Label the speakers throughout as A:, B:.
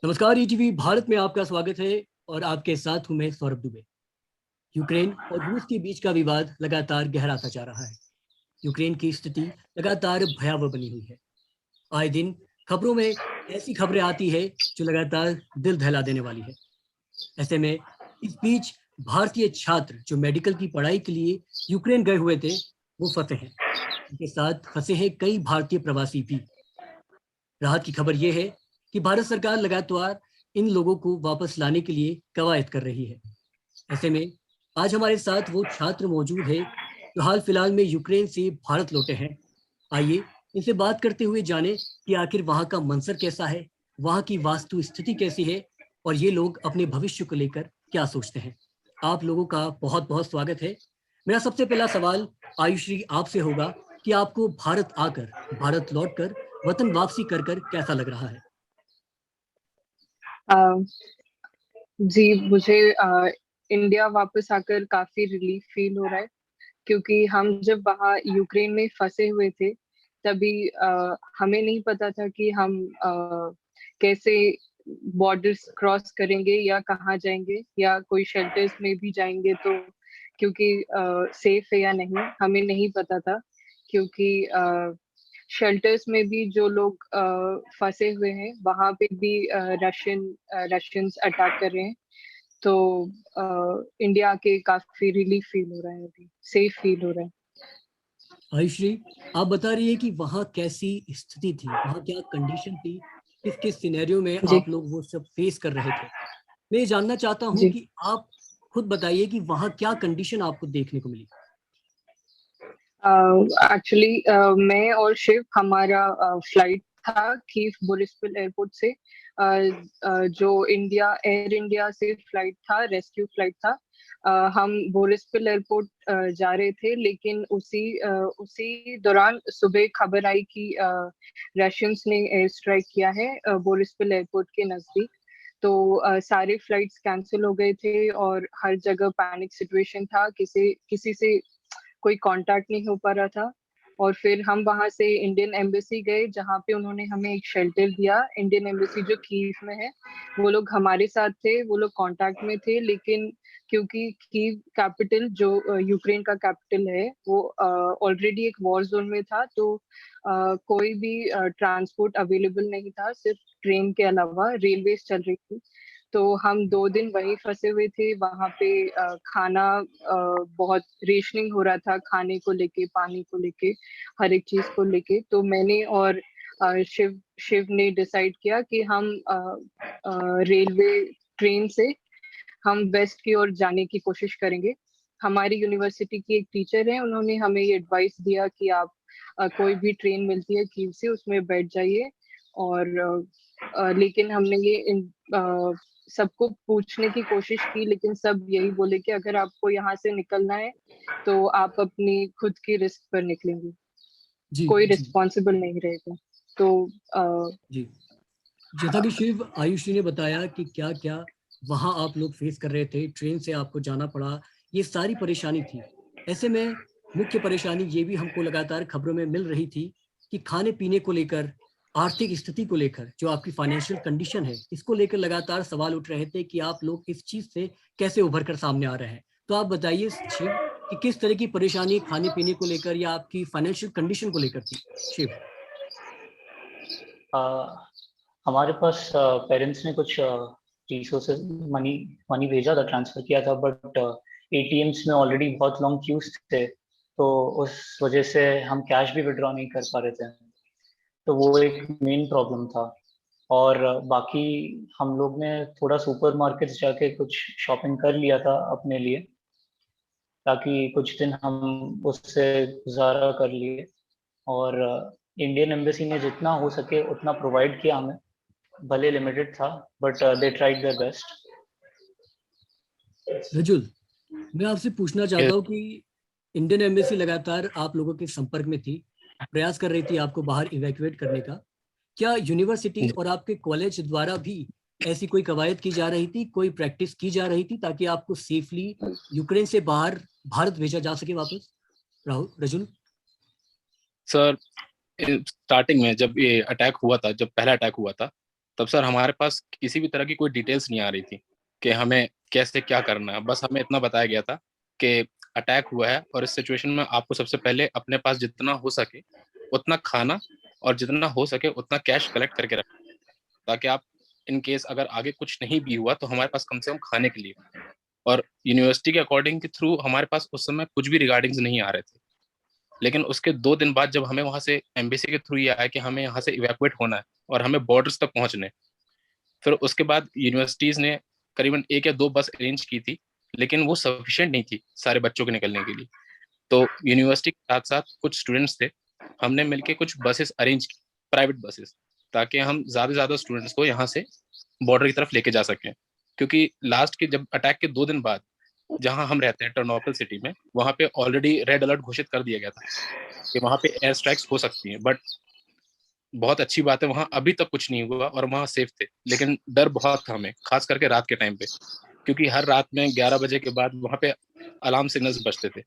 A: नमस्कार, ईटीवी भारत में आपका स्वागत है और आपके साथ हूं मैं सौरभ दुबे। यूक्रेन और रूस के बीच का विवाद लगातार गहराता जा रहा है। यूक्रेन की स्थिति लगातार भयावह बनी हुई है। आए दिन खबरों में ऐसी खबरें आती है जो लगातार दिल दहला देने वाली है। ऐसे में इस बीच भारतीय छात्र जो मेडिकल की पढ़ाई के लिए यूक्रेन गए हुए थे, वो फंसे हैं। उनके साथ फंसे हैं कई भारतीय प्रवासी भी। राहत की खबर यह है कि भारत सरकार लगातार इन लोगों को वापस लाने के लिए कवायद कर रही है। ऐसे में आज हमारे साथ वो छात्र मौजूद है जो हाल फिलहाल में यूक्रेन से भारत लौटे हैं। आइए इनसे बात करते हुए जाने कि आखिर वहाँ का मंजर कैसा है, वहाँ की वास्तु स्थिति कैसी है और ये लोग अपने भविष्य को लेकर क्या सोचते हैं। आप लोगों का बहुत बहुत स्वागत है। मेरा सबसे पहला सवाल आयुश्री आपसे होगा कि आपको भारत आकर, भारत लौटकर वतन वापसी कर कर कैसा लग रहा है?
B: अ, जी, मुझे इंडिया वापस आकर काफी रिलीफ फील हो रहा है, क्योंकि हम जब वहाँ यूक्रेन में फंसे हुए थे तभी हमें नहीं पता था कि हम कैसे बॉर्डर्स क्रॉस करेंगे या कहाँ जाएंगे या कोई शेल्टर्स में भी जाएंगे तो क्योंकि सेफ है या नहीं हमें नहीं पता था, क्योंकि शेल्टर्स में भी जो लोग फंसे हुए हैं वहां पे भी रशियंस अटैक कर रहे हैं। तो इंडिया के काफी रिलीफ फील हो रहा है, अभी सेफ फील हो रहा है।
A: आयुश्री, आप बता रही है कि वहाँ कैसी स्थिति थी, वहाँ क्या कंडीशन थी, किस किस सिनेरियो में
B: जी
A: आप लोग वो सब फेस कर रहे थे। मैं ये जानना चाहता हूँ
B: जी।
A: कि आप खुद बताइए कि वहाँ क्या कंडीशन आपको देखने को मिली।
B: एक्चुअली मैं और शिव, हमारा फ्लाइट था कीव बोरिस्पल एयरपोर्ट से, जो इंडिया एयर इंडिया से फ्लाइट था, रेस्क्यू फ्लाइट था। हम बोरिस्पल एयरपोर्ट जा रहे थे, लेकिन उसी दौरान सुबह खबर आई कि रशियंस ने एयर स्ट्राइक किया है बोरिस्पल एयरपोर्ट के नजदीक। तो सारे फ्लाइट्स कैंसिल हो गए थे और हर जगह पैनिक सिचुएशन था, किसी किसी से कोई कांटेक्ट नहीं हो पा रहा था। और फिर हम वहां से इंडियन एम्बेसी गए, जहाँ पे उन्होंने हमें एक शेल्टर दिया। इंडियन एम्बेसी जो कीव में है, वो लोग हमारे साथ थे, वो लोग कांटेक्ट में थे, लेकिन क्योंकि कीव कैपिटल जो यूक्रेन का कैपिटल है वो ऑलरेडी एक वॉर जोन में था, तो कोई भी ट्रांसपोर्ट अवेलेबल नहीं था, सिर्फ ट्रेन के अलावा रेलवेज चल रही थी। तो हम 2 दिन वहीं फंसे हुए थे। वहां पे खाना बहुत रेशनिंग हो रहा था, खाने को लेके, पानी को लेके, हर एक चीज को लेके। तो मैंने और शिव शिव ने डिसाइड किया कि हम रेलवे ट्रेन से हम वेस्ट की ओर जाने की कोशिश करेंगे। हमारी यूनिवर्सिटी की एक टीचर है, उन्होंने हमें ये एडवाइस दिया कि आप कोई भी ट्रेन मिलती है कीव से, उसमें बैठ जाइए। और लेकिन हमने सबको पूछने की कोशिश की, लेकिन सब यही बोले कि अगर आपको यहाँ से निकलना है तो आप अपनी खुद की रिस्क पर निकलेंगे,
A: जी
B: कोई
A: जी
B: रिस्पॉन्सिबल नहीं रहेगा। तो
A: जी। जैसा कि शिव आयुषी ने बताया कि क्या क्या वहाँ आप लोग फेस कर रहे थे, ट्रेन से आपको जाना पड़ा, ये सारी परेशानी थी। ऐसे में मुख्य परेशानी ये भी हमको लगातार खबरों में मिल रही थी कि खाने पीने को लेकर, आर्थिक स्थिति को लेकर, जो आपकी फाइनेंशियल कंडीशन है, इसको लेकर लगातार सवाल उठ रहे थे कि आप लोग इस चीज से कैसे उभर कर सामने आ रहे हैं। तो आप बताइए शिव कि किस तरह की परेशानी खाने पीने को लेकर या आपकी फाइनेंशियल कंडीशन को लेकर थी। शिव।
C: अ, हमारे पास पेरेंट्स ने कुछ रिसोर्सेज, मनी मनी भेजा था, ट्रांसफर किया था, बट एटीएम्स में ऑलरेडी बहुत लॉन्ग क्यूज थे, तो उस वजह से हम कैश भी विड्रॉ नहीं कर पा रहे थे। तो वो एक मेन प्रॉब्लम था। और बाकी हम लोग ने थोड़ा सुपरमार्केट्स जाके कुछ शॉपिंग कर लिया था अपने लिए, ताकि कुछ दिन हम उससे गुजारा कर लिए। और इंडियन एम्बेसी ने जितना हो सके उतना प्रोवाइड किया हमें, भले लिमिटेड था, but they tried their best.
A: Rajul, मैं आपसे पूछना चाहता हूँ कि इंडियन एम्बेसी लगातार आप लोगों के संपर्क में थी, प्रयास कर रही थी आपको बाहर इवैक्यूएट करने का। क्या यूनिवर्सिटी और आपके कॉलेज द्वारा भी ऐसी कोई कवायद की जा रही थी, कोई प्रैक्टिस की जा रही थी ताकि आपको सेफली यूक्रेन से बाहर भारत भेजा जा सके वापस? राहुल, रजुल।
D: सर, स्टार्टिंग में जब ये अटैक हुआ था, जब पहला अटैक हुआ था, तब सर हमारे पास किसी भी तरह की कोई डिटेल्स नहीं आ रही थी कि हमें कैसे क्या करना है। बस हमें इतना बताया गया था कि अटैक हुआ है और इस सिचुएशन में आपको सबसे पहले अपने पास जितना हो सके उतना खाना और जितना हो सके उतना कैश कलेक्ट करके रखें, ताकि आप इन केस अगर आगे कुछ नहीं भी हुआ तो हमारे पास कम से कम खाने के लिए। और यूनिवर्सिटी के अकॉर्डिंग के थ्रू हमारे पास उस समय कुछ भी रिगार्डिंग्स नहीं आ रहे थे। लेकिन उसके 2 दिन बाद जब हमें वहां से एम्बेसी के थ्रू ये आया कि हमें यहाँ से इवैक्यूएट होना है और हमें बॉर्डर्स तक पहुंचने, फिर उसके बाद यूनिवर्सिटीज ने करीबन 1 या 2 बस अरेंज की थी, लेकिन वो सफिशिएंट नहीं थी सारे बच्चों के निकलने के लिए। तो यूनिवर्सिटी के साथ साथ कुछ स्टूडेंट्स थे, हमने मिलके कुछ बसेस अरेंज की, प्राइवेट बसेस, ताकि हम ज्यादा से ज्यादा स्टूडेंट्स को यहाँ से बॉर्डर की तरफ लेके जा सकें। क्योंकि लास्ट के जब अटैक के 2 दिन बाद जहां हम रहते हैं टर्नोपल सिटी में, वहां पे ऑलरेडी रेड अलर्ट घोषित कर दिया गया था कि वहां पे एयर स्ट्राइक्स हो सकती हैं। बट बहुत अच्छी बात है, वहां अभी तक कुछ नहीं हुआ और वहां सेफ थे। लेकिन डर बहुत था हमें, खास करके रात के टाइम पे, क्योंकि हर रात में 11 बजे के बाद वहां पे अलार्म सिग्नल्स बजते थे।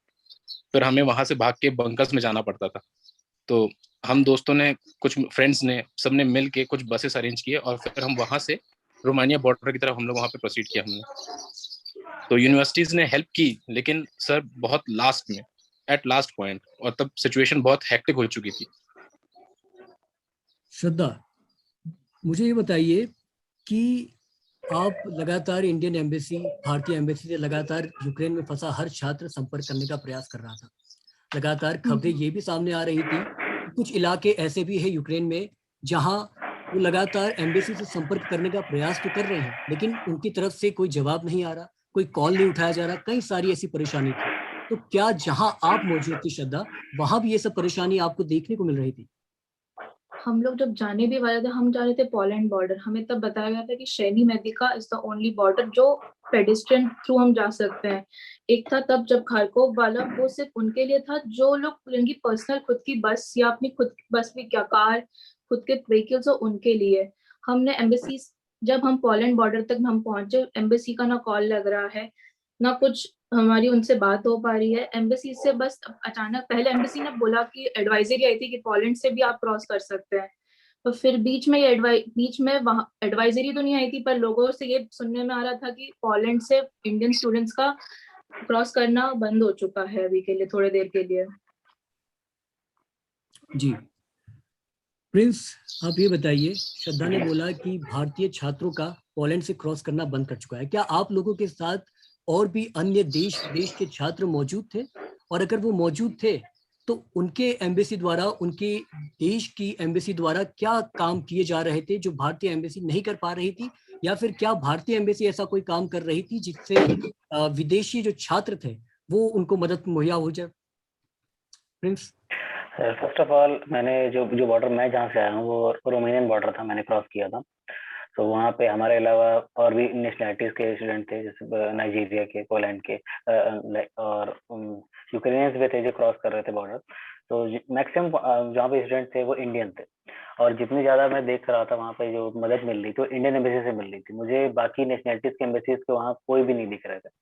D: फिर हमें वहां से भाग के बंकर्स में जाना पड़ता था। तो हम दोस्तों ने, कुछ फ्रेंड्स ने, सबने मिल के कुछ बसेस अरेंज किए और फिर हम वहां से रोमानिया बॉर्डर की तरफ हम लोग वहां पे प्रोसीड किया हमने। तो यूनिवर्सिटीज ने हेल्प की, लेकिन सर बहुत लास्ट में, एट लास्ट पॉइंट, और तब सिचुएशन बहुत हेक्टिक हो चुकी थी।
A: श्रद्धा, मुझे ये बताइए कि आप लगातार इंडियन एम्बेसी, भारतीय एम्बेसी से लगातार यूक्रेन में फंसा हर छात्र संपर्क करने का प्रयास कर रहा था। लगातार खबरें ये भी सामने आ रही थी कि कुछ इलाके ऐसे भी है यूक्रेन में जहां वो लगातार एम्बेसी से संपर्क करने का प्रयास तो कर रहे हैं, लेकिन उनकी तरफ से कोई जवाब नहीं आ रहा, कोई कॉल नहीं उठाया जा रहा, कई सारी ऐसी परेशानी थी। तो क्या जहां आप मौजूद थी श्रद्धा, वहां भी ये सब परेशानी आपको देखने को मिल रही थी?
E: हम लोग जब जाने भी वाले थे, हम जा रहे थे पोलैंड बॉर्डर। हमें तब बताया गया था कि शेनी मेदिका इज द ओनली बॉर्डर जो पेडिस्ट्रियन थ्रू हम जा सकते हैं। एक था तब जब खारकोव वाला, वो सिर्फ उनके लिए था जो लोग, जिनकी पर्सनल खुद की बस या अपनी खुद की बस भी क्या कार, खुद के व्हीकल्स हो, उनके लिए। हमने एम्बेसी, जब हम पोलैंड बॉर्डर तक हम पहुंचे, एम्बेसी का ना कॉल लग रहा है ना कुछ हमारी उनसे बात हो पा रही है। एम्बेसी से बस अचानक, पहले एम्बेसी ने बोला कि एडवाइजरी आई थी कि पोलैंड से भी आप क्रॉस कर सकते हैं। तो फिर बीच में वहां एडवाइजरी तो नहीं आई थी, पर लोगों से ये सुनने में आ रहा था कि पोलैंड से इंडियन स्टूडेंट्स का क्रॉस करना बंद हो चुका है अभी के लिए, थोड़ी देर के लिए।
A: जी प्रिंस, आप ये बताइए, श्रद्धा ने बोला कि भारतीय छात्रों का पोलैंड से क्रॉस करना बंद कर चुका है। क्या आप लोगों के साथ और भी अन्य देश के छात्र मौजूद थे? और अगर वो मौजूद थे तो उनके एम्बेसी द्वारा, उनके देश की एम्बेसी द्वारा क्या काम किए जा रहे थे जो भारतीय एम्बेसी नहीं कर पा रही थी? या फिर क्या भारतीय एम्बेसी ऐसा कोई काम कर रही थी जिससे विदेशी जो छात्र थे वो उनको मदद मुहैया हो जाए? प्रिंस।
F: फर्स्ट ऑफ ऑल, मैंने जो बॉर्डर मैं जहाँ से आया हूँ वो रोमानियन बॉर्डर था, मैंने क्रॉस किया था। तो वहाँ पे हमारे अलावा और भी नेशनलिटीज के स्टूडेंट थे, जैसे नाइजीरिया के, पोलैंड के और यूक्रेनियंस भी थे जो क्रॉस कर रहे थे बॉर्डर। तो मैक्सिमम जहाँ पे स्टूडेंट थे वो इंडियन थे, और जितनी ज्यादा मैं देख रहा था वहाँ पे जो मदद मिल रही थी वो इंडियन एम्बेसी से मिल रही थी। मुझे बाकी नेशनलिटीज के एम्बेसीज के वहाँ कोई भी नहीं दिख रहे थे।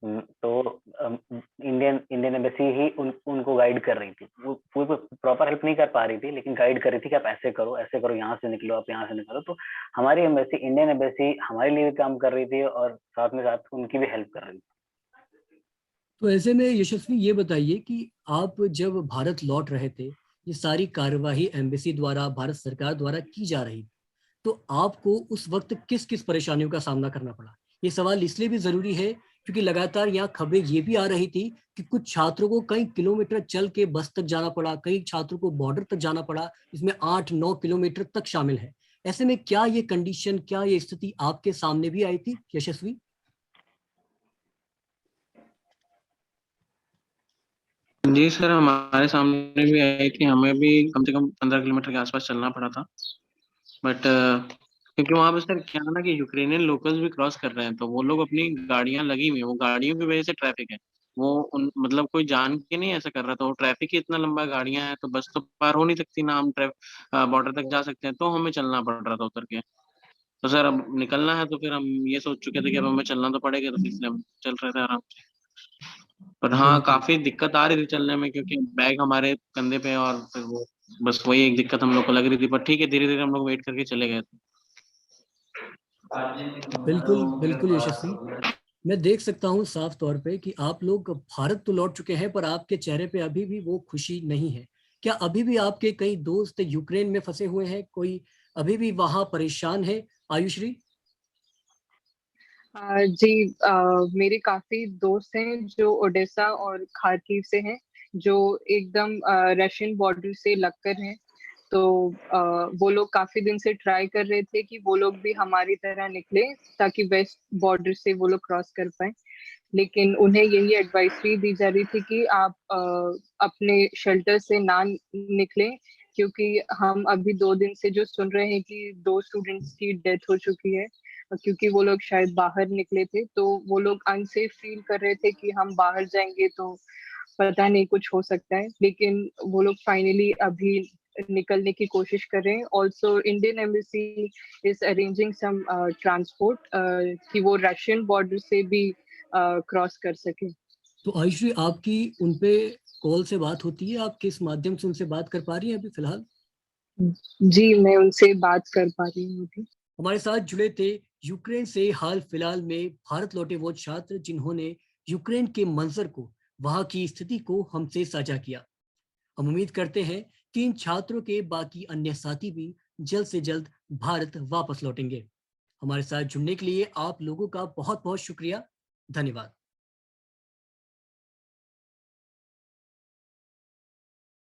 F: तो इंडियन एम्बेसी ही उनको गाइड कर रही थी। वो प्रॉपर हेल्प नहीं कर पा रही थी, लेकिन गाइड कर रही थी कि आप ऐसे करो, यहाँ से निकलो, आप यहाँ से निकलो। तो हमारी एम्बेसी, इंडियन एम्बेसी, हमारे लिए भी काम कर रही थी और साथ में साथ उनकी भी हेल्प कर रही थी।
A: तो ऐसे में यशस्वी, ये बताइए कि आप जब भारत लौट रहे थे, ये सारी कार्यवाही एम्बेसी द्वारा, भारत सरकार द्वारा की जा रही, तो आपको उस वक्त किस किस परेशानियों का सामना करना पड़ा? ये सवाल इसलिए भी जरूरी है क्योंकि लगातार यहाँ खबरें ये भी आ रही थी कि कुछ छात्रों को कई किलोमीटर चल के बस तक जाना पड़ा, कई छात्रों को बॉर्डर तक जाना पड़ा, इसमें 8-9 किलोमीटर तक शामिल है। ऐसे में क्या ये कंडीशन, क्या ये स्थिति आपके सामने भी आई थी यशस्वी?
G: जी सर, हमारे सामने भी आई थी। हमें भी कम से कम 15 किलोमीटर के आसपास चलना पड़ा था। बट क्योंकि वहां पे सर क्या है ना कि यूक्रेनियन लोकल्स भी क्रॉस कर रहे हैं, तो वो लोग अपनी गाड़ियां लगी हुई है, वो गाड़ियों की वजह से ट्रैफिक है। वो मतलब कोई जान के नहीं ऐसा कर रहा था, वो ट्रैफिक ही इतना लंबा गाड़ियां हैं, तो बस तो पार हो नहीं सकती ना, हम बॉर्डर तक जा सकते हैं, तो हमें चलना पड़ रहा था उतर के। तो सर अब निकलना है, तो फिर हम ये सोच चुके थे कि अब हमें चलना तो पड़ेगा, तो इसलिए हम चल रहे थे आराम से। पर हाँ, काफी दिक्कत आ रही थी चलने में, क्योंकि बैग हमारे कंधे पे, और फिर वो बस वही एक दिक्कत हम लोग को लग रही थी। पर ठीक है, धीरे धीरे हम लोग वेट करके चले गए थे।
A: बिल्कुल बिल्कुल यशस्वी, मैं देख सकता हूँ साफ तौर पे कि आप लोग भारत तो लौट चुके हैं, पर आपके चेहरे पे अभी भी वो खुशी नहीं है। क्या अभी भी आपके कई दोस्त यूक्रेन में फंसे हुए हैं? कोई अभी भी वहां परेशान है? आयुश्री?
B: जी, मेरे काफी दोस्त हैं जो ओडेसा और खार्किव से हैं, जो एकदम रशियन बॉर्डर से लगकर हैं। तो वो लोग काफी दिन से ट्राई कर रहे थे कि वो लोग भी हमारी तरह निकले, ताकि वेस्ट बॉर्डर से वो लोग क्रॉस कर पाए। लेकिन उन्हें यही एडवाइसरी दी जा रही थी कि आप अपने शेल्टर से ना निकलें, क्योंकि हम अभी 2 दिन से जो सुन रहे हैं कि 2 स्टूडेंट्स की डेथ हो चुकी है, क्योंकि वो लोग शायद बाहर निकले थे। तो वो लोग अनसेफ फील कर रहे थे कि हम बाहर जाएंगे तो पता नहीं कुछ हो सकता है। लेकिन वो लोग फाइनली अभी निकलने की कोशिश कर रहे हैं। Also Indian embassy is arranging some transport कि वो रशियन बॉर्डर से भी क्रॉस कर सके।
A: तो आयुश्री, आपकी उनपे कॉल से बात होती है? आप किस माध्यम से उनसे बात कर पा रही हैं अभी फिलहाल?
B: जी, मैं उनसे बात कर पा रही हूँ अभी।
A: हमारे साथ जुड़े थे यूक्रेन से हाल फिलहाल में भारत लौटे वो छात्र जिन्होंने यूक्रेन के मंजर को, वहां की स्थिति को हमसे साझा किया। हम उम्मीद करते हैं कि इन छात्रों के बाकी अन्य साथी भी जल्द से जल्द भारत वापस लौटेंगे। हमारे साथ जुड़ने के लिए आप लोगों का बहुत बहुत शुक्रिया। धन्यवाद।